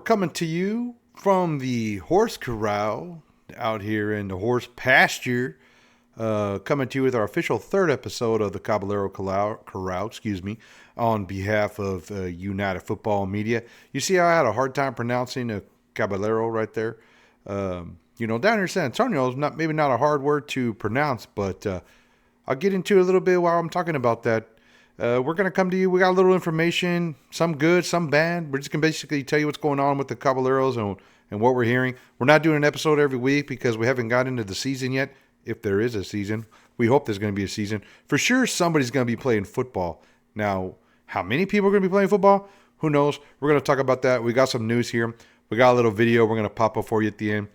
coming to you from the horse corral out here in the horse pasture. Coming to you with our official third episode of the Corral, on behalf of United Football Media. You see how I had a hard time pronouncing a Caballero right there? Down here in San Antonio is maybe not a hard word to pronounce, but I'll get into it a little bit while I'm talking about that. We're going to come to you. We got a little information, some good, some bad. We're just going to basically tell you what's going on with the Caballeros and what we're hearing. We're not doing an episode every week because we haven't got into the season yet. If there is a season, we hope there's going to be a season. For sure, somebody's going to be playing football. Now, how many people are going to be playing football? Who knows? We're going to talk about that. We got some news here. We got a little video we're going to pop up for you at the end.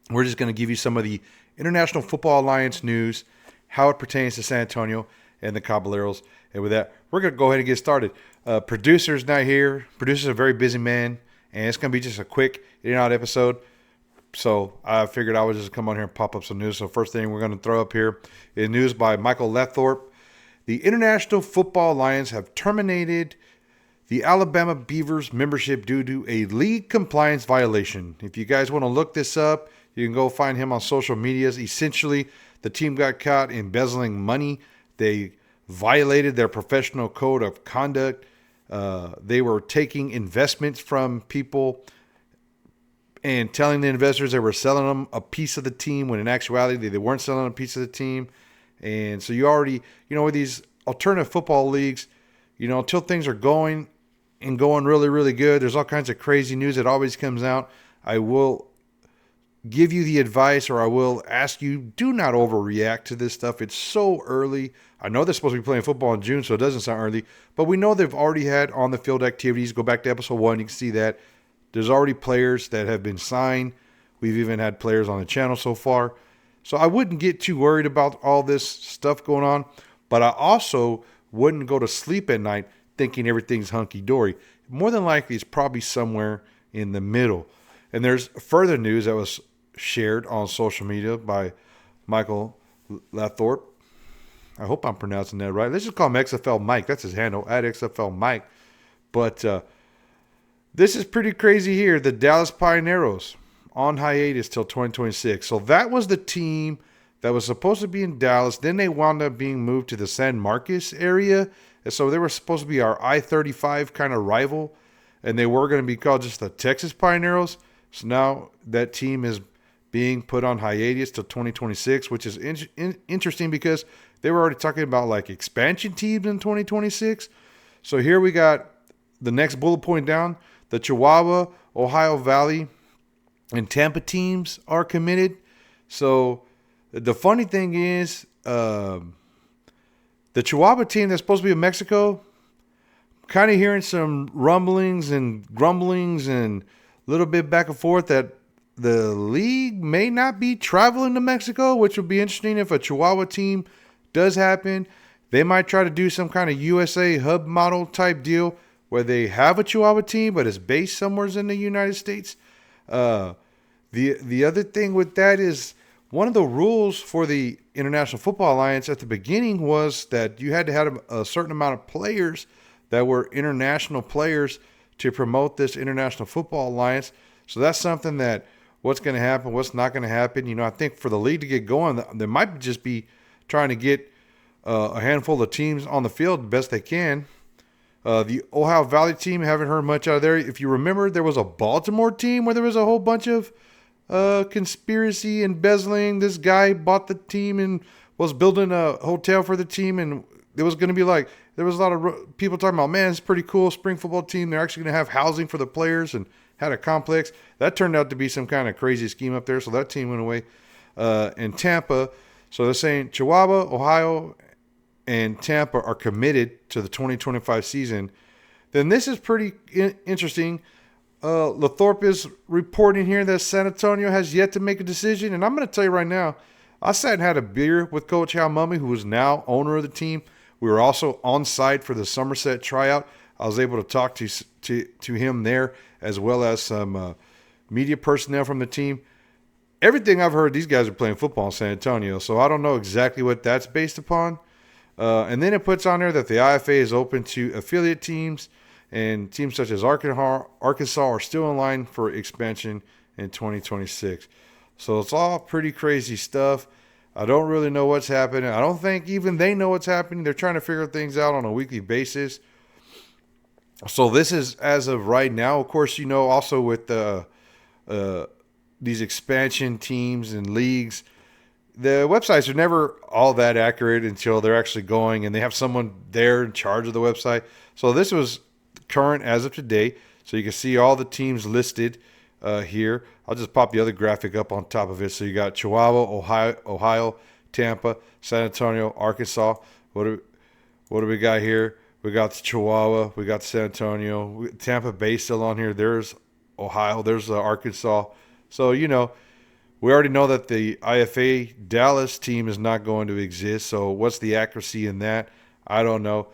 We're just going to give you some of the International Football Alliance news, how it pertains to San Antonio and the Caballeros. And with that, we're going to go ahead and get started. Producer's not here. Producer's a very busy man, and it's going to be just a quick in and out episode. So I figured I would just come on here and pop up some news. So first thing we're going to throw up here is news by Michael Lethorpe. The International Football Alliance have terminated the Alabama Beavers membership due to a league compliance violation. If you guys want to look this up, you can go find him on social medias. Essentially, the team got caught embezzling money. They violated their professional code of conduct. They were taking investments from people and telling the investors they were selling them a piece of the team when in actuality they weren't selling a piece of the team. And so you already, with these alternative football leagues, until things are going really, really good, there's all kinds of crazy news that always comes out. I will give you the advice, or I will ask you, do not overreact to this stuff. It's so early. I know they're supposed to be playing football in June, so it doesn't sound early, but we know they've already had on the field activities. Go back to episode 1, you can see that. There's already players that have been signed. We've even had players on the channel so far. So I wouldn't get too worried about all this stuff going on, but I also wouldn't go to sleep at night thinking everything's hunky-dory. More than likely, it's probably somewhere in the middle. And there's further news that was shared on social media by Michael Lethorpe. I hope I'm pronouncing that right. Let's just call him XFL Mike. That's his handle, at XFL Mike. But this is pretty crazy here. The Dallas Pioneers on hiatus till 2026. So that was the team that was supposed to be in Dallas. Then they wound up being moved to the San Marcos area. And so they were supposed to be our I-35 kind of rival. And they were going to be called just the Texas Pioneers. So now that team is being put on hiatus till 2026, which is interesting because they were already talking about like expansion teams in 2026. So here we got the next bullet point down. The Chihuahua, Ohio Valley, and Tampa teams are committed. So the funny thing is, the Chihuahua team that's supposed to be in Mexico, kind of hearing some rumblings and grumblings and a little bit back and forth that the league may not be traveling to Mexico, which would be interesting if a Chihuahua team does happen. They might try to do some kind of USA hub model type deal where they have a Chihuahua team, but it's based somewhere in the United States. The other thing with that is one of the rules for the International Football Alliance at the beginning was that you had to have a certain amount of players that were international players to promote this International Football Alliance. So that's something that what's going to happen, what's not going to happen. I think for the league to get going, they might just be trying to get a handful of teams on the field the best they can. The Ohio Valley team, haven't heard much out of there. If you remember, there was a Baltimore team where there was a whole bunch of conspiracy, embezzling. This guy bought the team and was building a hotel for the team, and it was going to be like, there was a lot of people talking about, man, it's pretty cool, spring football team. They're actually going to have housing for the players and had a complex. That turned out to be some kind of crazy scheme up there, so that team went away. In Tampa, so they're saying Chihuahua, Ohio, and Tampa are committed to the 2025 season. Then this is pretty interesting. Lethorpe is reporting here that San Antonio has yet to make a decision. And I'm going to tell you right now, I sat and had a beer with Coach Hal Mummy, who is now owner of the team. We were also on site for the Somerset tryout. I was able to talk to him there, as well as some media personnel from the team. Everything I've heard, these guys are playing football in San Antonio, so I don't know exactly what that's based upon. And then it puts on there that the IFA is open to affiliate teams and teams such as Arkansas are still in line for expansion in 2026. So it's all pretty crazy stuff. I don't really know what's happening. I don't think even they know what's happening. They're trying to figure things out on a weekly basis. So this is as of right now. Of course, also with these expansion teams and leagues, the websites are never all that accurate until they're actually going and they have someone there in charge of the website. So this was current as of today. So you can see all the teams listed here. I'll just pop the other graphic up on top of it. So you got Chihuahua, Ohio, Tampa, San Antonio, Arkansas. What do we got here? We got Chihuahua. We got San Antonio. Tampa Bay still on here. There's Ohio. There's Arkansas. So, we already know that the IFA Dallas team is not going to exist. So what's the accuracy in that? I don't know.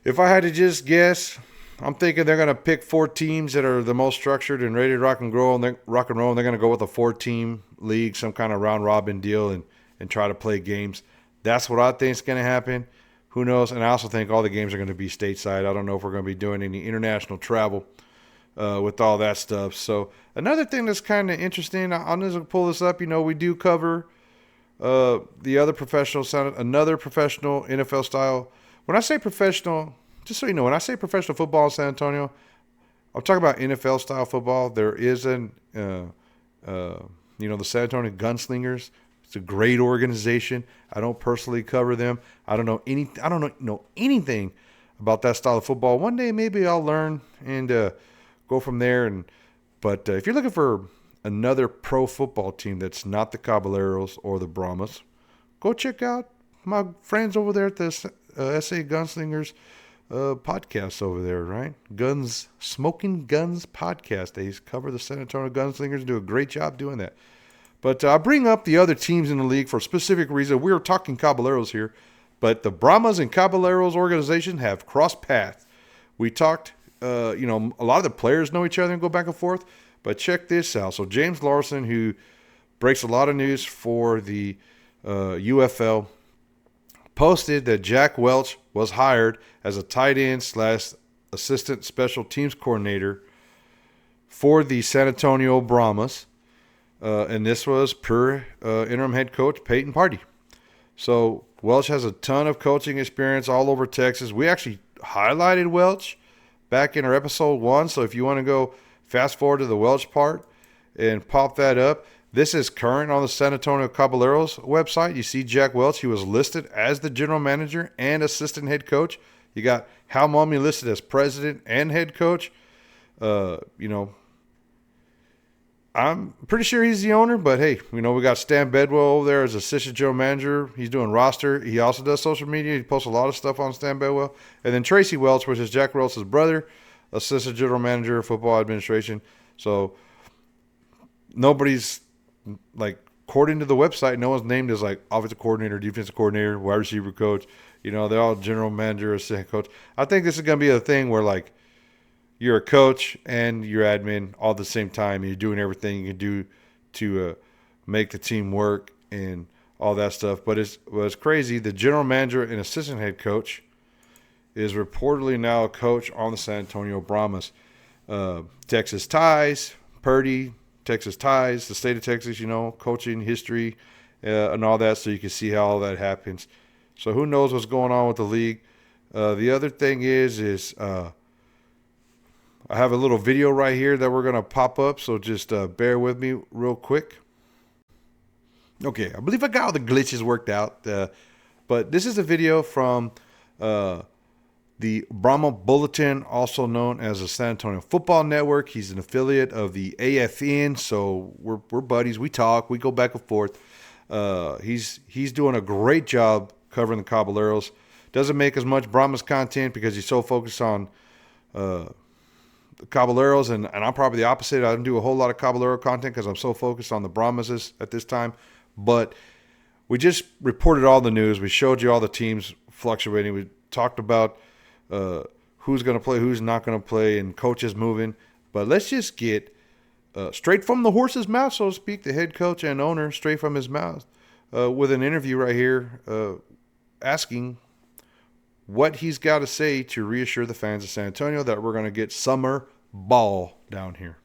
If I had to just guess, I'm thinking they're going to pick 4 teams that are the most structured and ready to rock and roll. And they're going to go with a 4-team league, some kind of round-robin deal, and try to play games. That's what I think is going to happen. Who knows? And I also think all the games are going to be stateside. I don't know if we're going to be doing any international travel with all that stuff. So another thing that's kind of interesting, I'm just going to pull this up. We do cover the other another professional NFL style. When I say professional, just so you know, when I say professional football in San Antonio, I'm talking about NFL style football. There is the San Antonio Gunslingers. It's a great organization. I don't personally cover them. I don't know anything about that style of football. One day maybe I'll learn and go from there. But if you're looking for another pro football team that's not the Caballeros or the Brahmas, go check out my friends over there at the SA Gunslingers podcast over there, right? Smoking Guns podcast. They cover the San Antonio Gunslingers and do a great job doing that. But I bring up the other teams in the league for a specific reason. We're talking Caballeros here, but the Brahmas and Caballeros organization have crossed paths. We talked, a lot of the players know each other and go back and forth, but check this out. So James Larson, who breaks a lot of news for the UFL, posted that Jack Welch was hired as a tight end / assistant special teams coordinator for the San Antonio Brahmas. And this was per interim head coach Peyton Party. So Welch has a ton of coaching experience all over Texas. We actually highlighted Welch back in our episode 1. So if you want to go fast forward to the Welch part and pop that up, this is current on the San Antonio Caballeros website. You see Jack Welch. He was listed as the general manager and assistant head coach. You got Hal Mummy listed as president and head coach. I'm pretty sure he's the owner, but hey, we got Stan Bedwell over there as assistant general manager. He's doing roster. He also does social media. He posts a lot of stuff on Stan Bedwell. And then Tracy Welch, which is Jack Welch's brother, assistant general manager of football administration. So nobody's, according to the website, no one's named as offensive coordinator, defensive coordinator, wide receiver coach. They're all general manager, assistant coach. I think this is going to be a thing where you're a coach and you're admin all at the same time. You're doing everything you can do to make the team work and all that stuff. But it's crazy. The general manager and assistant head coach is reportedly now a coach on the San Antonio Brahmas. Texas ties, Purdy, Texas ties, the state of Texas, coaching history and all that, so you can see how all that happens. So who knows what's going on with the league. The other thing is I have a little video right here that we're going to pop up, so just bear with me real quick. Okay, I believe I got all the glitches worked out, but this is a video from the Brahma Bulletin, also known as the San Antonio Football Network. He's an affiliate of the AFN, so we're buddies. We talk, we go back and forth. He's doing a great job covering the Caballeros. Doesn't make as much Brahmas content because he's so focused on the Caballeros, and I'm probably the opposite. I don't do a whole lot of Caballero content because I'm so focused on the Brahmas at this time. But we just reported all the news. We showed you all the teams fluctuating. We talked about who's going to play, who's not going to play, and coaches moving. But let's just get straight from the horse's mouth, so to speak, the head coach and owner, straight from his mouth, with an interview right here asking what he's got to say to reassure the fans of San Antonio that we're going to get summer ball down here.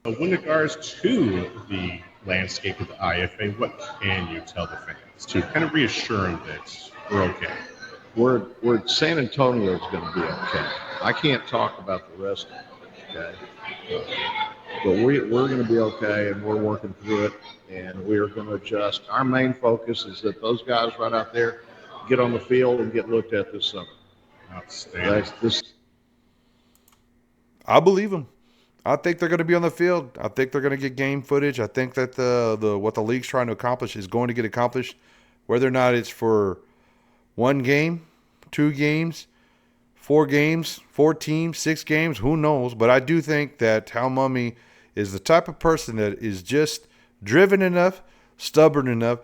With regards to the landscape of the IFA, what can you tell the fans to kind of reassure them that we're okay? We're San Antonio is going to be okay. I can't talk about the rest of it, okay? But we're going to be okay, and we're working through it, and we're going to adjust. Our main focus is that those guys right out there get on the field and get looked at this summer. Outstanding. I believe them. I think they're going to be on the field. I think they're going to get game footage. I think that the what the league's trying to accomplish is going to get accomplished, whether or not it's for 1 game, 2 games, 4 games, 4 teams, 6 games, who knows? But I do think that Hal Mummy is the type of person that is just driven enough, stubborn enough,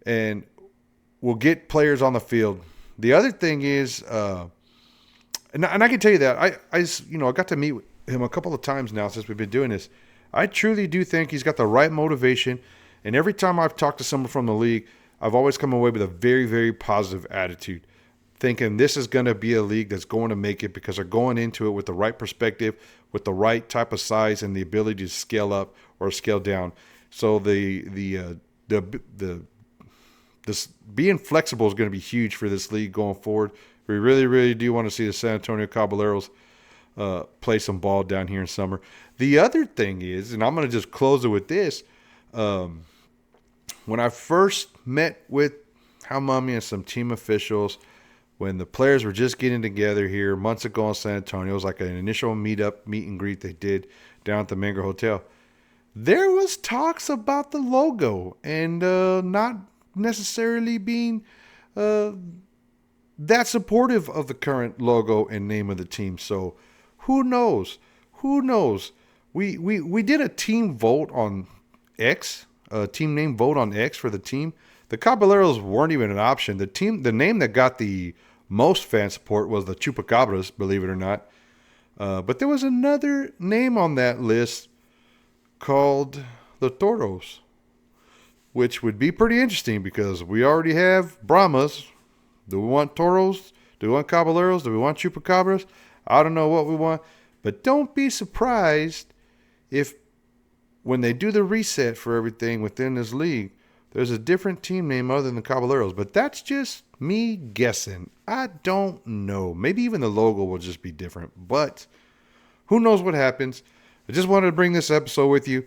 and will get players on the field. The other thing is, and I can tell you that I got to meet him a couple of times now since we've been doing this. I truly do think he's got the right motivation, and every time I've talked to someone from the league, I've always come away with a very, very positive attitude, thinking this is going to be a league that's going to make it because they're going into it with the right perspective, with the right type of size, and the ability to scale up or scale down. So this being flexible is going to be huge for this league going forward. We really, really do want to see the San Antonio Caballeros play some ball down here in summer. The other thing is, and I'm going to just close it with this, when I first met with Hal Mummy and some team officials, when the players were just getting together here months ago in San Antonio, it was like an initial meet and greet they did down at the Menger Hotel. There was talks about the logo and not necessarily being that supportive of the current logo and name of the team. So who knows? Who knows? We did a team vote on X, a team name vote on X for the team. The Caballeros weren't even an option. The name that got the most fan support was the Chupacabras, believe it or not. But there was another name on that list called the Toros, which would be pretty interesting because we already have Brahmas. Do we want Toros? Do we want Caballeros? Do we want Chupacabras? I don't know what we want. But don't be surprised if when they do the reset for everything within this league, there's a different team name other than the Caballeros. But that's just me guessing. I don't know. Maybe even the logo will just be different. But who knows what happens. I just wanted to bring this episode with you.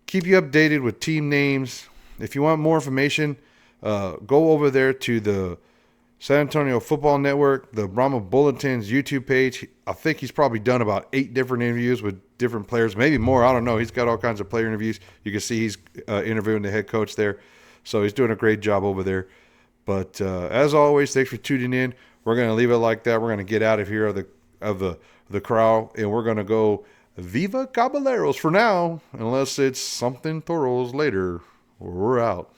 Keep you updated with team names. If you want more information, go over there to the San Antonio Football Network, the Brahma Bulletin's YouTube page. I think he's probably done about 8 different interviews with different players, maybe more. I don't know. He's got all kinds of player interviews. You can see he's interviewing the head coach there. So he's doing a great job over there. But as always, thanks for tuning in. We're going to leave it like that. We're going to get out of here of the crowd, and we're going to go Viva Caballeros for now, unless it's something Toros later. We're out.